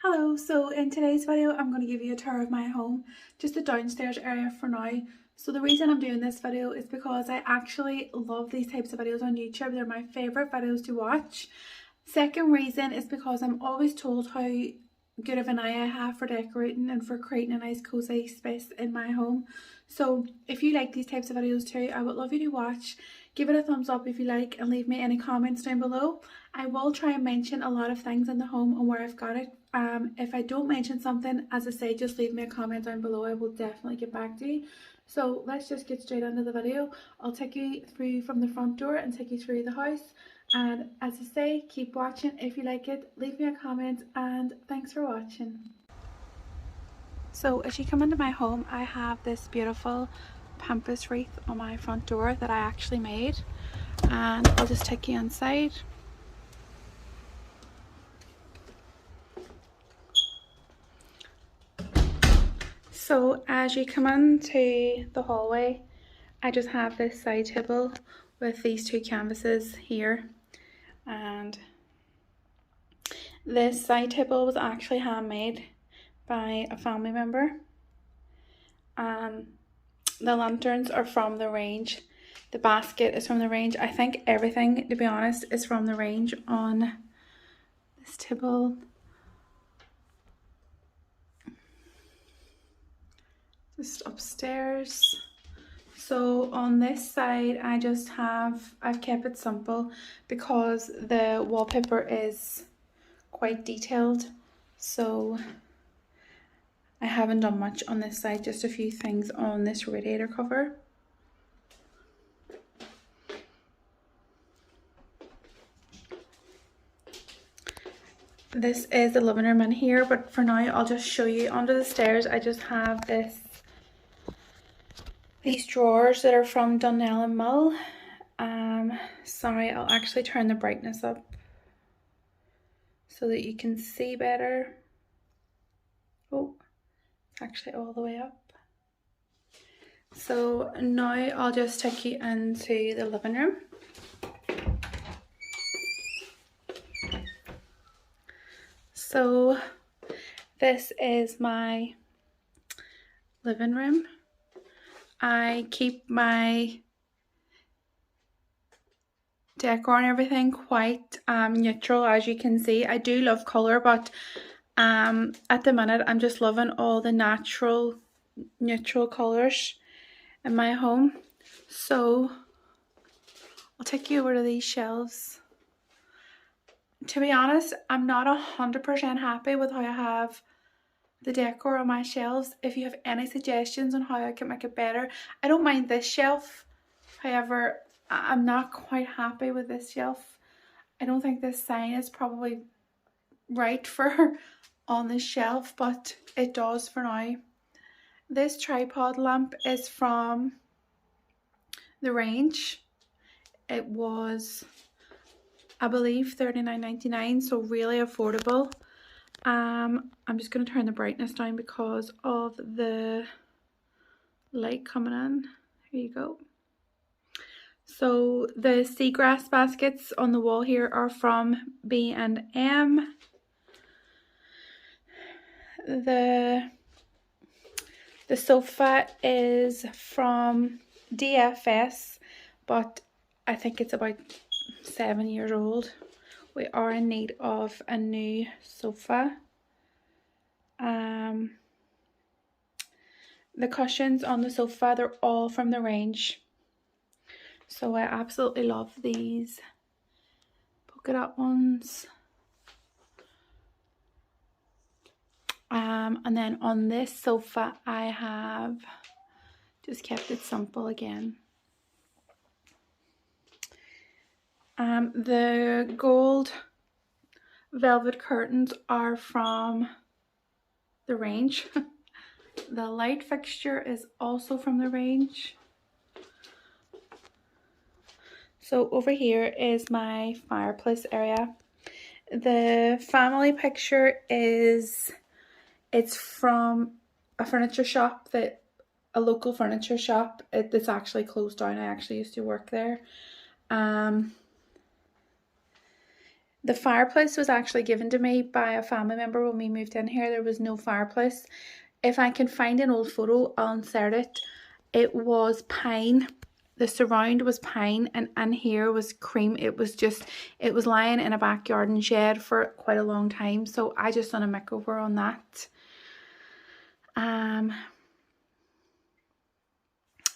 Hello, so in today's video I'm going to give you a tour of my home, just the downstairs area for now. So the reason I'm doing this video is because I actually love these types of videos on YouTube. They're my favourite videos to watch. Second reason is because I'm always told how good of an eye I have for decorating and for creating a nice cozy space in my home. So if you like these types of videos too, I would love you to watch. Give it a thumbs up if you like and leave me any comments down below. I will try and mention a lot of things in the home and where I've got it. If I don't mention something, as I say, just leave me a comment down below. I will definitely get back to you. So let's just get straight into the video. I'll take you through from the front door and take you through the house. And as I say, keep watching. If you like it, leave me a comment, and thanks for watching. So as you come into my home, I have this beautiful pampas wreath on my front door that I actually made, and I'll just take you inside. So as you come into the hallway, I just have this side table with these two canvases here, and this side table was actually handmade by a family member. The lanterns are from the range, the basket is from the range. I think everything, to be honest, is from the range on this table. Just upstairs. So on this side I've kept it simple because the wallpaper is quite detailed, so I haven't done much on this side, just a few things on this radiator cover. This is the living room in here, but for now I'll just show you under the stairs. I just have these drawers that are from Dunell and Mill. Sorry, I'll actually turn the brightness up so that you can see better. Oh, it's actually all the way up. So now I'll just take you into the living room. So this is my living room. I keep my decor and everything quite neutral, as you can see. I do love colour, but at the minute I'm just loving all the natural neutral colours in my home. So I'll take you over to these shelves. To be honest, I'm not 100% happy with how I have the decor on my shelves. If you have any suggestions on how I can make it better, I don't mind this shelf. However, I'm not quite happy with this shelf. I don't think this sign is probably right for on this shelf, but it does for now. This tripod lamp is from the range. It was, I believe, $39.99, so really affordable. I'm just going to turn the brightness down because of the light coming in. Here you go. So the seagrass baskets on the wall here are from B&M. The sofa is from DFS, but I think it's about 7 years old. We are in need of a new sofa. The cushions on the sofa, they're all from the range. So I absolutely love these polka dot ones. And then on this sofa I have just kept it simple again. The gold velvet curtains are from the range. The light fixture is also from the range. So over here is my fireplace area. The family picture it's from a furniture shop, a local furniture shop that's actually closed down. I actually used to work there. The fireplace was actually given to me by a family member when we moved in here. There was no fireplace. If I can find an old photo, I'll insert it. It was pine. The surround was pine, and here was cream. It was lying in a back garden shed for quite a long time. So I just done a makeover on that.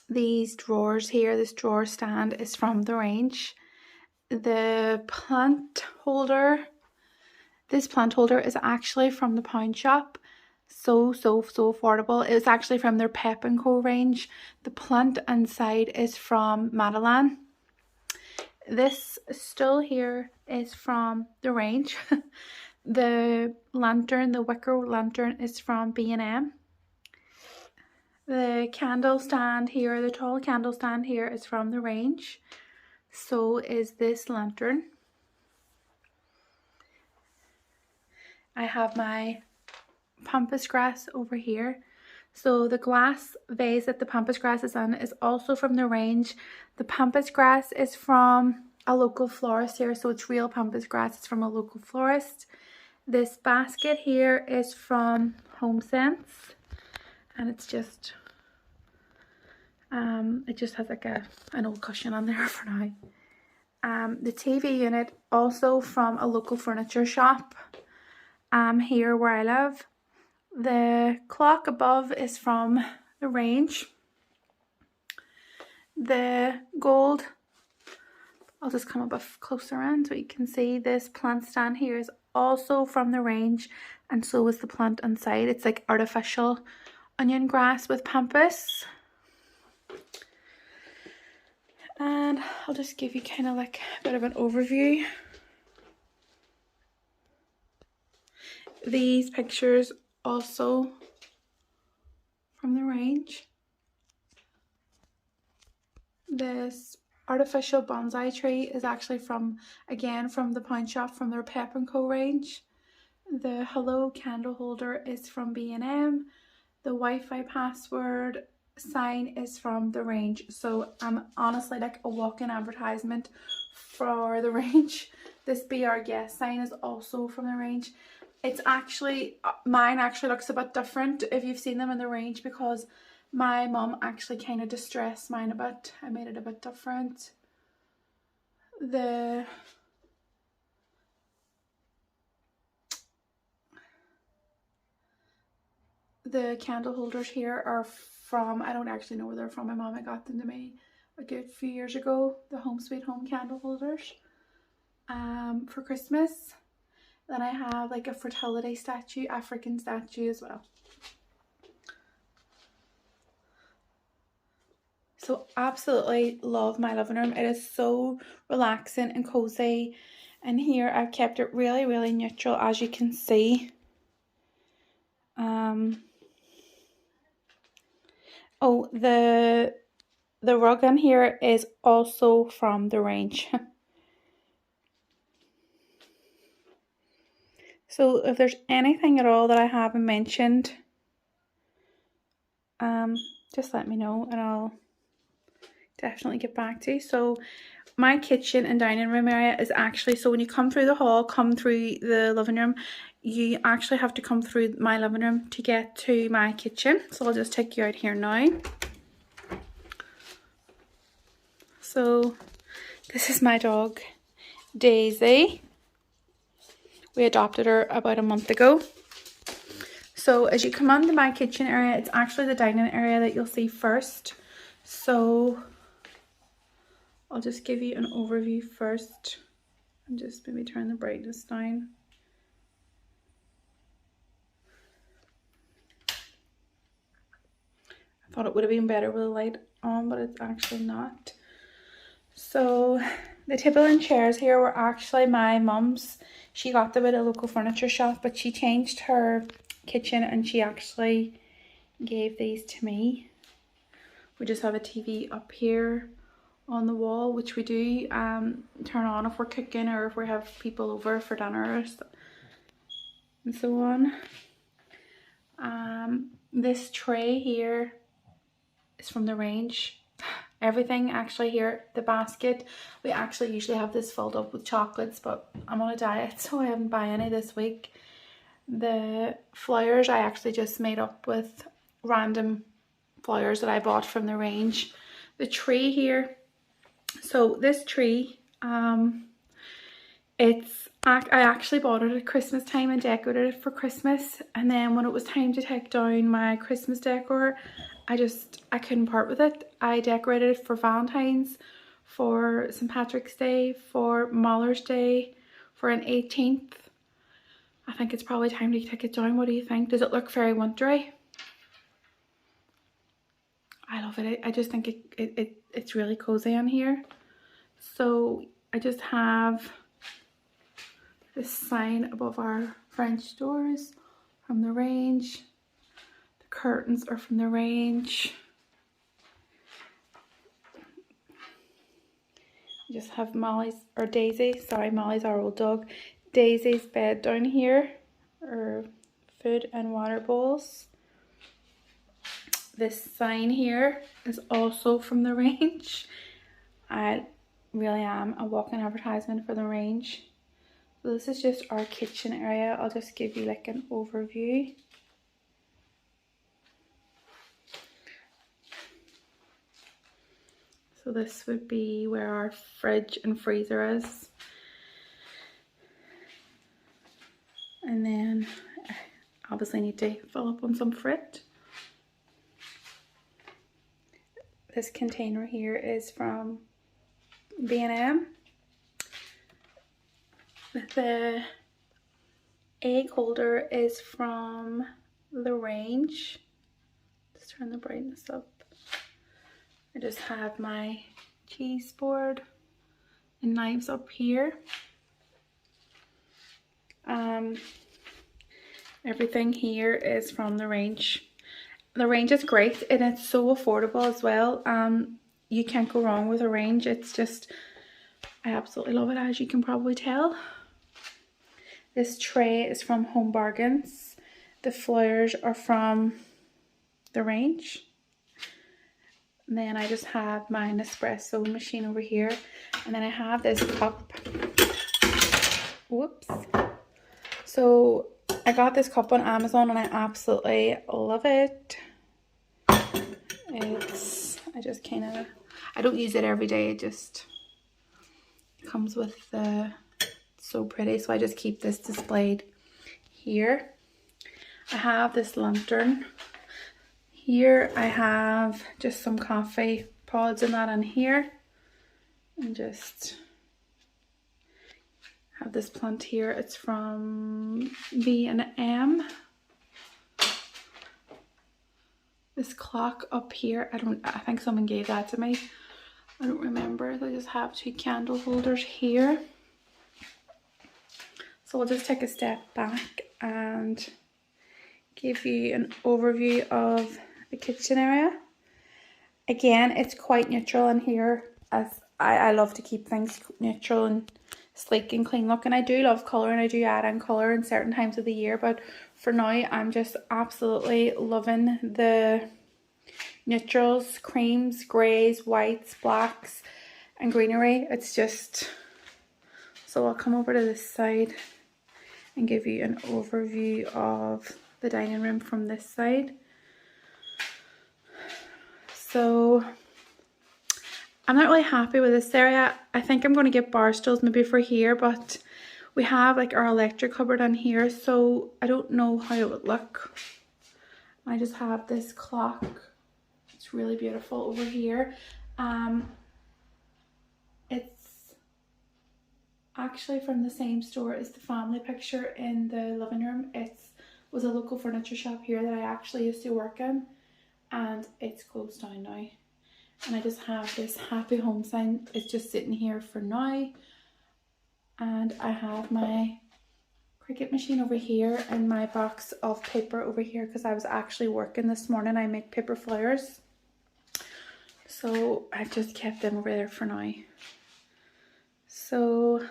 These drawers here, this drawer stand is from the range. The plant holder, this plant holder is actually from the pound shop. So affordable. It was actually from their Pep & Co range. The plant inside is from Madeline. This stool here is from the range. The lantern, the wicker lantern, is from B&M. The candle stand here, the tall candle stand here, is from the range. So is this lantern. I have my pampas grass over here. So the glass vase that the pampas grass is in is also from the range. The pampas grass is from a local florist here, so it's real pampas grass. It's from a local florist. This basket here is from HomeSense, and it's just it just has like an old cushion on there for now. The TV unit also from a local furniture shop here where I live. The clock above is from the range. The gold, I'll just come a bit closer in so you can see this plant stand here is also from the range, and so is the plant inside. It's like artificial onion grass with pampas. And I'll just give you kind of like a bit of an overview. These pictures also from the range. This artificial bonsai tree is actually from the pawn shop, from their Pep & Co range. The hello candle holder is from B&M. The Wi-Fi password sign is from the range. So I'm honestly like a walk-in advertisement for the range. This Be Our Guest sign is also from the range. It's actually, mine actually looks a bit different if you've seen them in the range, because my mum actually kind of distressed mine a bit. I made it a bit different. The candle holders here are from, I don't actually know where they're from. My mom had got them to me a good few years ago. The Home Sweet Home candle holders for Christmas. Then I have like a fertility statue, African statue as well. So absolutely love my living room. It is so relaxing and cozy. And here I've kept it really, really neutral, as you can see. Oh, the rug in here is also from the range. So if there's anything at all that I haven't mentioned, just let me know and I'll definitely get back to you. So my kitchen and dining room area is actually, so when you come through the hall, come through the living room, you actually have to come through my living room to get to my kitchen. So I'll just take you out here now. So this is my dog, Daisy. We adopted her about a month ago. So as you come onto my kitchen area, it's actually the dining area that you'll see first. So I'll just give you an overview first and just maybe turn the brightness down. I thought it would have been better with the light on, but it's actually not. So the table and chairs here were actually my mum's. She got them at a local furniture shop, but she changed her kitchen and she actually gave these to me. We just have a TV up here on the wall, which we do turn on if we're cooking or if we have people over for dinner and so on. This tray here is from the range. everything actually here. The basket, we actually usually have this filled up with chocolates, but I'm on a diet so I haven't buy any this week. The flowers I actually just made up with random flowers that I bought from the range. The tree here, so this tree, I actually bought it at Christmas time and decorated it for Christmas, and then when it was time to take down my Christmas decor, I couldn't part with it. I decorated it for Valentine's, for St. Patrick's Day, for Mother's Day, for an 18th. I think it's probably time to take it down. What do you think? Does it look very wintry? I love it. I just think it's really cozy on here. So I just have this sign above our French doors from the range. The curtains are from the range. I just have Molly's, or Daisy, sorry, Molly's our old dog. Daisy's bed down here, or food and water bowls. This sign here is also from the range. I really am a walking advertisement for the range. So this is just our kitchen area. I'll just give you like an overview. So this would be where our fridge and freezer is. And then I obviously need to fill up on some fruit. This container here is from B&M. The egg holder is from the range. Just turn the brightness up. I just have my cheese board and knives up here. Everything here is from the range. The range is great and it's so affordable as well. You can't go wrong with a range. It's just, I absolutely love it, as you can probably tell. This tray is from Home Bargains. The flowers are from the range. And then I just have my Nespresso machine over here. And then I have this cup. Whoops. So I got this cup on Amazon and I absolutely love it. I don't use it every day. It just comes with the, so pretty. So I just keep this displayed here. I have this lantern. Here I have just some coffee pods and that on here. And just have this plant here. It's from B&M. This clock up here, I think someone gave that to me. I don't remember. I just have two candle holders here. So we'll just take a step back and give you an overview of the kitchen area. Again, it's quite neutral in here, as I love to keep things neutral and sleek and clean looking. I do love colour and I do add in colour in certain times of the year, but for now I'm just absolutely loving the neutrals, creams, greys, whites, blacks and greenery. It's just, so I'll come over to this side and give you an overview of the dining room from this side. So I'm not really happy with this area. I think I'm going to get bar stools maybe for here, but we have like our electric cupboard on here, so I don't know how it would look. I just have this clock. It's really beautiful over here. It's actually from the same store as the family picture in the living room. It was a local furniture shop here that I actually used to work in, and it's closed down now. And I just have this happy home sign. It's just sitting here for now. And I have my Cricut machine over here and my box of paper over here because I was actually working this morning. I make paper flowers. So I've just kept them over there for now. So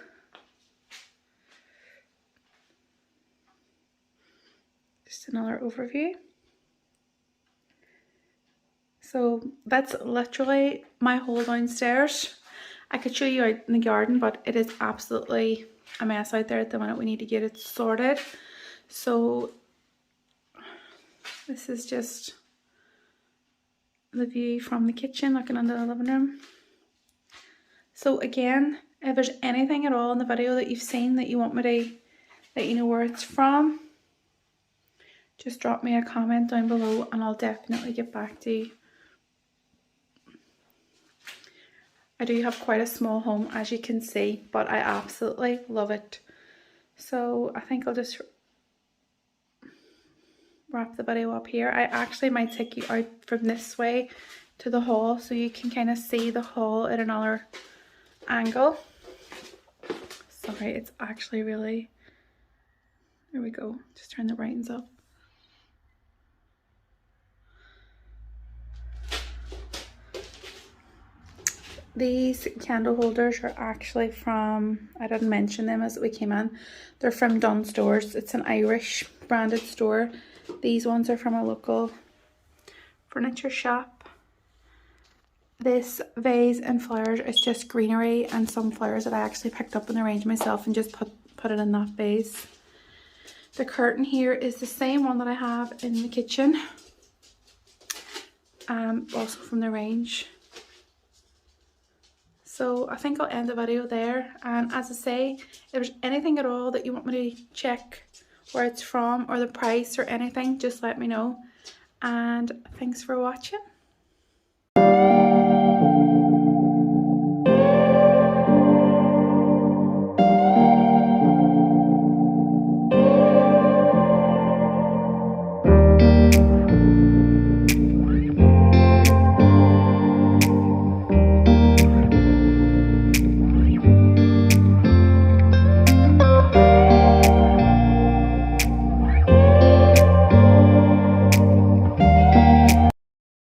just another overview. So that's literally my whole downstairs. I could show you out in the garden, but it is absolutely a mess out there at the minute. We need to get it sorted. So this is just the view from the kitchen looking into the living room. So again, if there's anything at all in the video that you've seen that you want me to let you know where it's from, just drop me a comment down below and I'll definitely get back to you. I do have quite a small home, as you can see, but I absolutely love it. So I think I'll just wrap the video up here. I actually might take you out from this way to the hall so you can kind of see the hall at another angle. Sorry, it's actually really, there we go, just turn the brightness up. These candle holders are actually from, I didn't mention them as we came in, they're from Dunn Stores. It's an Irish branded store. These ones are from a local furniture shop. This vase and flowers is just greenery and some flowers that I actually picked up and arranged myself and just put it in that vase. The curtain here is the same one that I have in the kitchen, also from the range. So I think I'll end the video there, and as I say, if there's anything at all that you want me to check where it's from or the price or anything, just let me know, and thanks for watching.